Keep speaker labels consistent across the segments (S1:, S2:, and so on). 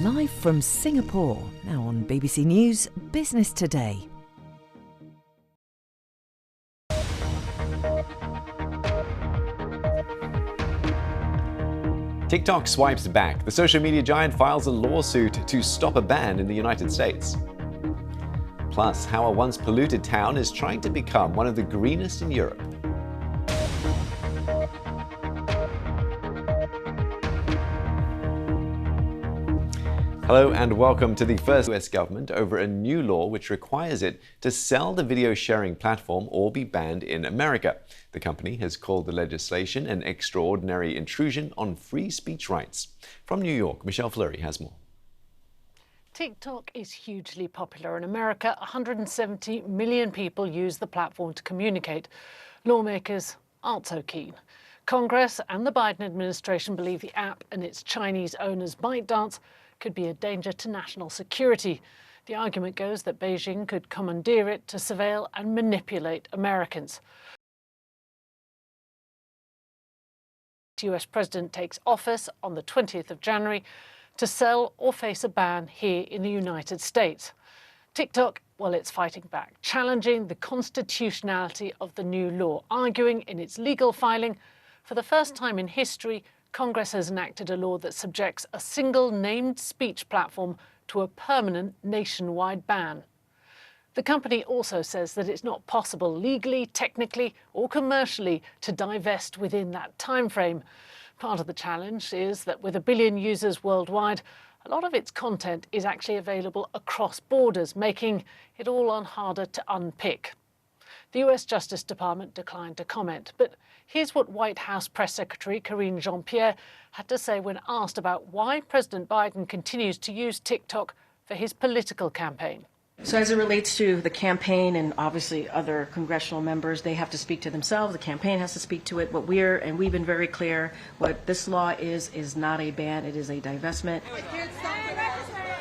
S1: Live from Singapore, now on BBC News Business Today.
S2: TikTok swipes back. The social media giant files a lawsuit to stop a ban in the United States. Plus, how a once polluted town is trying to become one of the greenest in Europe. Hello and welcome to the first US government over a new law which requires it to sell the video sharing platform or be banned in America. The company has called the legislation an extraordinary intrusion on free speech rights. From New York, Michelle Fleury has more.
S3: TikTok is hugely popular in America. 170 million people use the platform to communicate. Lawmakers aren't so keen. Congress and the Biden administration believe the app and its Chinese owners ByteDance could be a danger to national security. The argument goes that Beijing could commandeer it to surveil and manipulate Americans. The US president takes office on the 20th of January to sell or face a ban here in the United States. TikTok, well, it's fighting back, challenging the constitutionality of the new law, arguing in its legal filing, for the first time in history, Congress has enacted a law that subjects a single named speech platform to a permanent nationwide ban. The company also says that it's not possible legally, technically or commercially to divest within that timeframe. Part of the challenge is that with 1 billion users worldwide, a lot of its content is actually available across borders, making it all on harder to unpick. The US Justice Department declined to comment, but here's what White House Press Secretary Karine Jean-Pierre had to say when asked about why President Biden continues to use TikTok for his political campaign.
S4: So as it relates to the campaign and obviously other congressional members, they have to speak to themselves. The campaign has to speak to it. We've been very clear, what this law is not a ban, it is a divestment.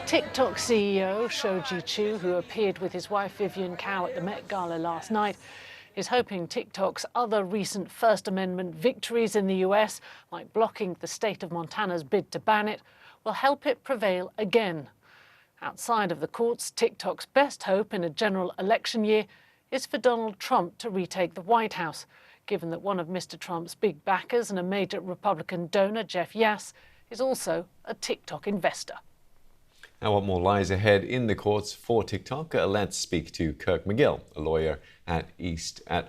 S3: TikTok CEO Shou Zi, who appeared with his wife Vivian Cao at the Met Gala last night, is hoping TikTok's other recent First Amendment victories in the US, like blocking the state of Montana's bid to ban it, will help it prevail again. Outside of the courts, TikTok's best hope in a general election year is for Donald Trump to retake the White House, given that one of Mr. Trump's big backers and a major Republican donor, Jeff Yass, is also a TikTok investor.
S2: Now, what more lies ahead in the courts for TikTok? Let's speak to Kirk McGill, a lawyer at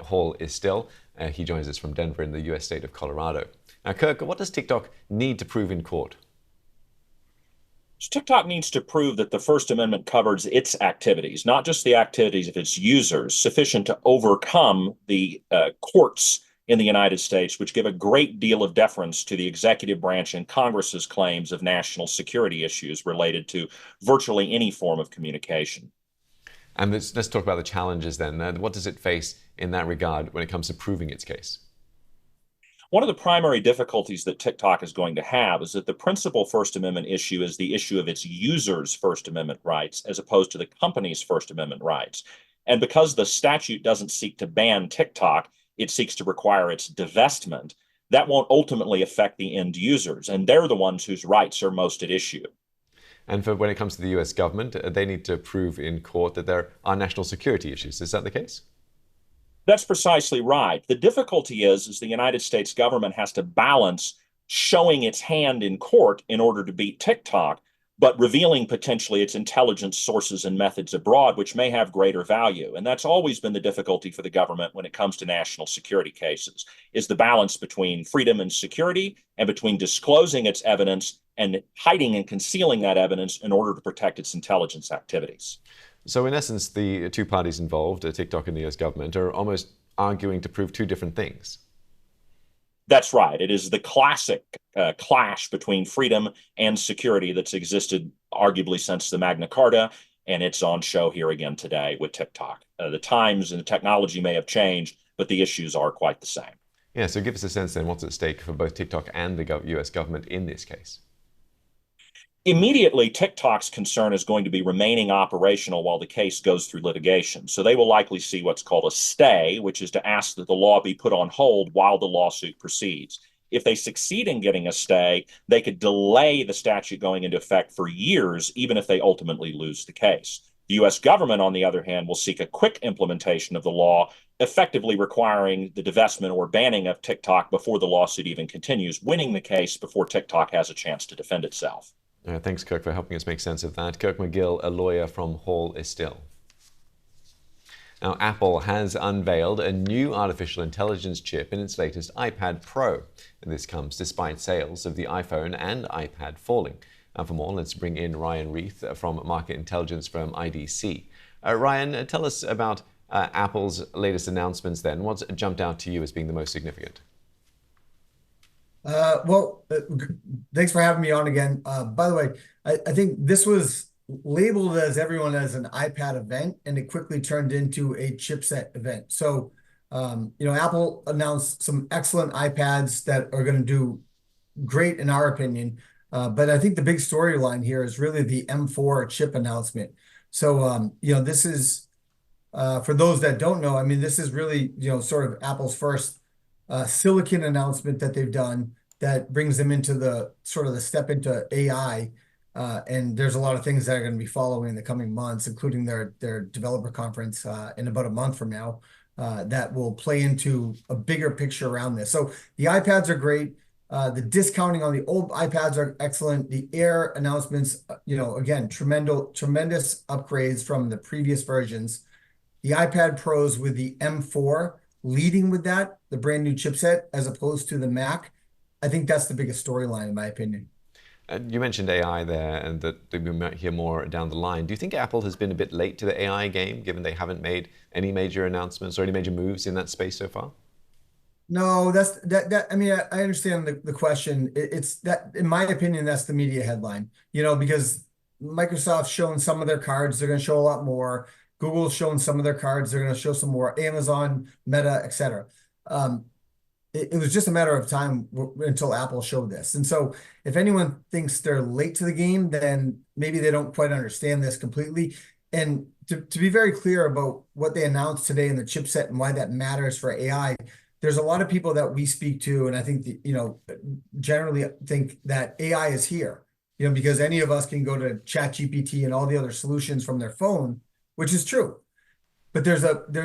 S2: Hall Estill. He joins us from Denver in the U.S. state of Colorado. Now, Kirk, what does TikTok need to prove in court?
S5: TikTok needs to prove that the First Amendment covers its activities, not just the activities of its users, sufficient to overcome the courts in the United States, which give a great deal of deference to the executive branch and Congress's claims of national security issues related to virtually any form of communication.
S2: And let's talk about the challenges then. What does it face in that regard when it comes to proving its case?
S5: One of the primary difficulties that TikTok is going to have is that the principal First Amendment issue is the issue of its users' First Amendment rights as opposed to the company's First Amendment rights. And because the statute doesn't seek to ban TikTok, it seeks to require its divestment, that won't ultimately affect the end users, and they're the ones whose rights are most at issue.
S2: And when it comes to the US government, they need to prove in court that there are national security issues. Is that the case?
S5: That's precisely right. The difficulty is the United States government has to balance showing its hand in court in order to beat TikTok, but revealing potentially its intelligence sources and methods abroad, which may have greater value. And that's always been the difficulty for the government when it comes to national security cases, is the balance between freedom and security and between disclosing its evidence and hiding and concealing that evidence in order to protect its intelligence activities.
S2: So in essence, the two parties involved, TikTok and the US government, are almost arguing to prove two different things.
S5: That's right. It is the classic clash between freedom and security that's existed arguably since the Magna Carta, and it's on show here again today with TikTok. The times and the technology may have changed, but the issues are quite the same.
S2: Yeah, so give us a sense then, what's at stake for both TikTok and the US government in this case?
S5: Immediately, TikTok's concern is going to be remaining operational while the case goes through litigation. So they will likely see what's called a stay, which is to ask that the law be put on hold while the lawsuit proceeds. If they succeed in getting a stay, they could delay the statute going into effect for years, even if they ultimately lose the case. The U.S. government, on the other hand, will seek a quick implementation of the law, effectively requiring the divestment or banning of TikTok before the lawsuit even continues, winning the case before TikTok has a chance to defend itself.
S2: Thanks, Kirk, for helping us make sense of that. Kirk McGill, a lawyer from Hall Estill. Now, Apple has unveiled a new artificial intelligence chip in its latest iPad Pro. And this comes despite sales of the iPhone and iPad falling. And for more, let's bring in Ryan Reith from market intelligence firm IDC. Ryan, tell us about Apple's latest announcements then. What's jumped out to you as being the most significant?
S6: Thanks for having me on again. By the way, I think this was labeled as an iPad event, and it quickly turned into a chipset event. So, Apple announced some excellent iPads that are going to do great in our opinion. But I think the big storyline here is really the M4 chip announcement. So, this is, for those that don't know, I mean, this is really, sort of Apple's first silicon announcement that they've done that brings them into the step into AI. And there's a lot of things that are going to be following in the coming months, including their developer conference in about a month from now, that will play into a bigger picture around this. So the iPads are great. The discounting on the old iPads are excellent. The Air announcements, again, tremendous upgrades from the previous versions. The iPad Pros with the M4 leading with that, the brand new chipset, as opposed to the Mac. I think that's the biggest storyline, in my opinion.
S2: You mentioned AI there, and that we might hear more down the line. Do you think Apple has been a bit late to the AI game, given they haven't made any major announcements or any major moves in that space so far?
S6: No, I mean, I understand the question. It's that, in my opinion, that's the media headline, because Microsoft's shown some of their cards, they're going to show a lot more. Google's shown some of their cards, they're going to show some more. Amazon, Meta, etc. It was just a matter of time until Apple showed this. And so if anyone thinks they're late to the game, then maybe they don't quite understand this completely. And to be very clear about what they announced today in the chipset and why that matters for AI, there's a lot of people that we speak to, and I think, generally think that AI is here, because any of us can go to ChatGPT and all the other solutions from their phone, which is true. But there's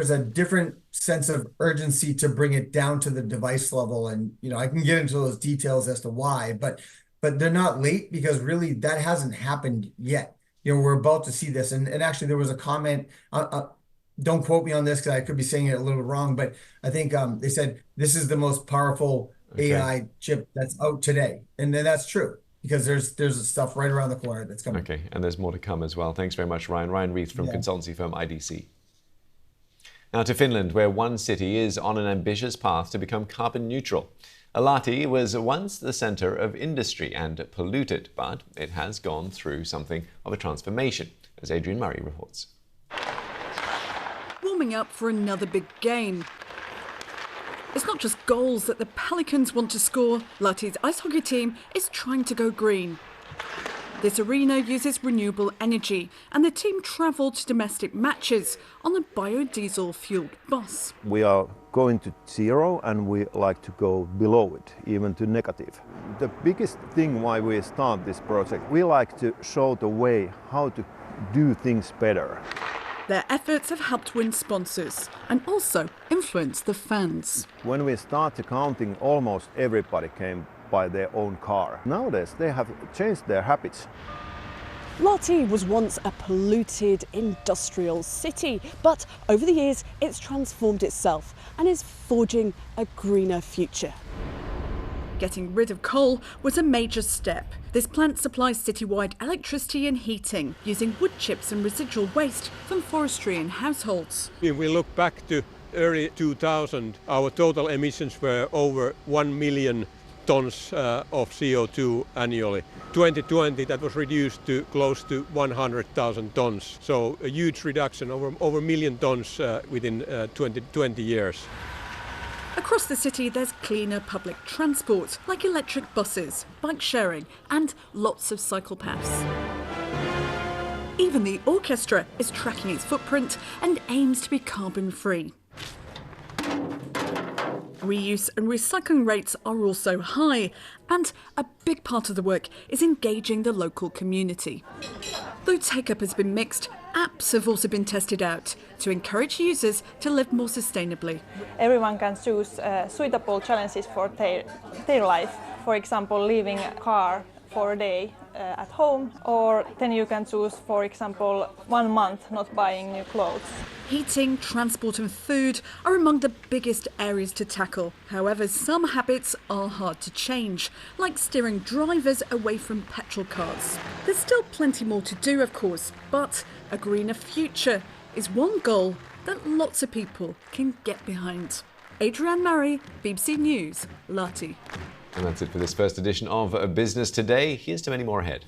S6: a different sense of urgency to bring it down to the device level. And, I can get into those details as to why, but they're not late, because really that hasn't happened yet. We're about to see this. And actually there was a comment, don't quote me on this because I could be saying it a little wrong, but I think they said this is the most powerful AI chip that's out today. And then that's true, because there's stuff right around the corner that's coming.
S2: Okay, and there's more to come as well. Thanks very much, Ryan. Ryan Reith from consultancy firm IDC. Now to Finland, where one city is on an ambitious path to become carbon neutral. Lahti was once the center of industry and polluted, but it has gone through something of a transformation, as Adrian Murray reports.
S7: Warming up for another big game. It's not just goals that the Pelicans want to score. Lahti's ice hockey team is trying to go green. This arena uses renewable energy, and the team travelled to domestic matches on a biodiesel-fueled bus.
S8: We are going to zero, and we like to go below it, even to negative. The biggest thing why we start this project, we like to show the way how to do things better.
S7: Their efforts have helped win sponsors and also influence the fans.
S8: When we started counting, almost everybody came by their own car. Nowadays, they have changed their habits.
S9: Lahti was once a polluted industrial city, but over the years, it's transformed itself and is forging a greener future.
S7: Getting rid of coal was a major step. This plant supplies citywide electricity and heating, using wood chips and residual waste from forestry and households.
S10: If we look back to early 2000, our total emissions were over 1 million tons of CO2 annually. 2020, that was reduced to close to 100,000 tons. So a huge reduction, over a million tons within 20 years.
S7: Across the city, there's cleaner public transport, like electric buses, bike sharing, and lots of cycle paths. Even the orchestra is tracking its footprint and aims to be carbon-free. Reuse and recycling rates are also high, and a big part of the work is engaging the local community. Though take-up has been mixed, apps have also been tested out to encourage users to live more sustainably.
S11: Everyone can choose suitable challenges for their life. For example, leaving a car for a day at home, or then you can choose, for example, 1 month not buying new clothes.
S7: Heating, transport and food are among the biggest areas to tackle. However, some habits are hard to change, like steering drivers away from petrol cars. There's still plenty more to do, of course, but a greener future is one goal that lots of people can get behind. Adrienne Murray, BBC News, Lahti.
S2: And that's it for this first edition of Business Today. Here's to many more ahead.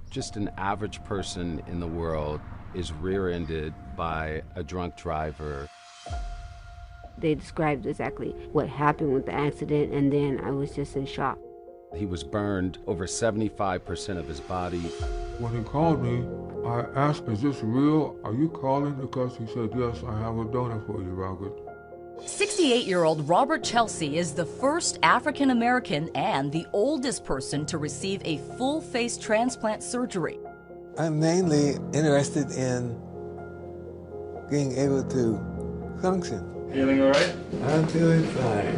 S12: Just an average person in the world is rear-ended by a drunk driver.
S13: They described exactly what happened with the accident, and then I was just in shock.
S12: He was burned over 75% of his body.
S14: When he called me, I asked, "Is this real? Are you calling?" Because he said, "Yes, I have a donor for you, Robert."
S15: 68-year-old Robert Chelsea is the first African-American and the oldest person to receive a full face transplant surgery.
S16: I'm mainly interested in being able to function.
S14: Feeling all right?
S16: I'm feeling fine.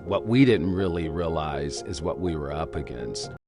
S12: What we didn't really realize is what we were up against.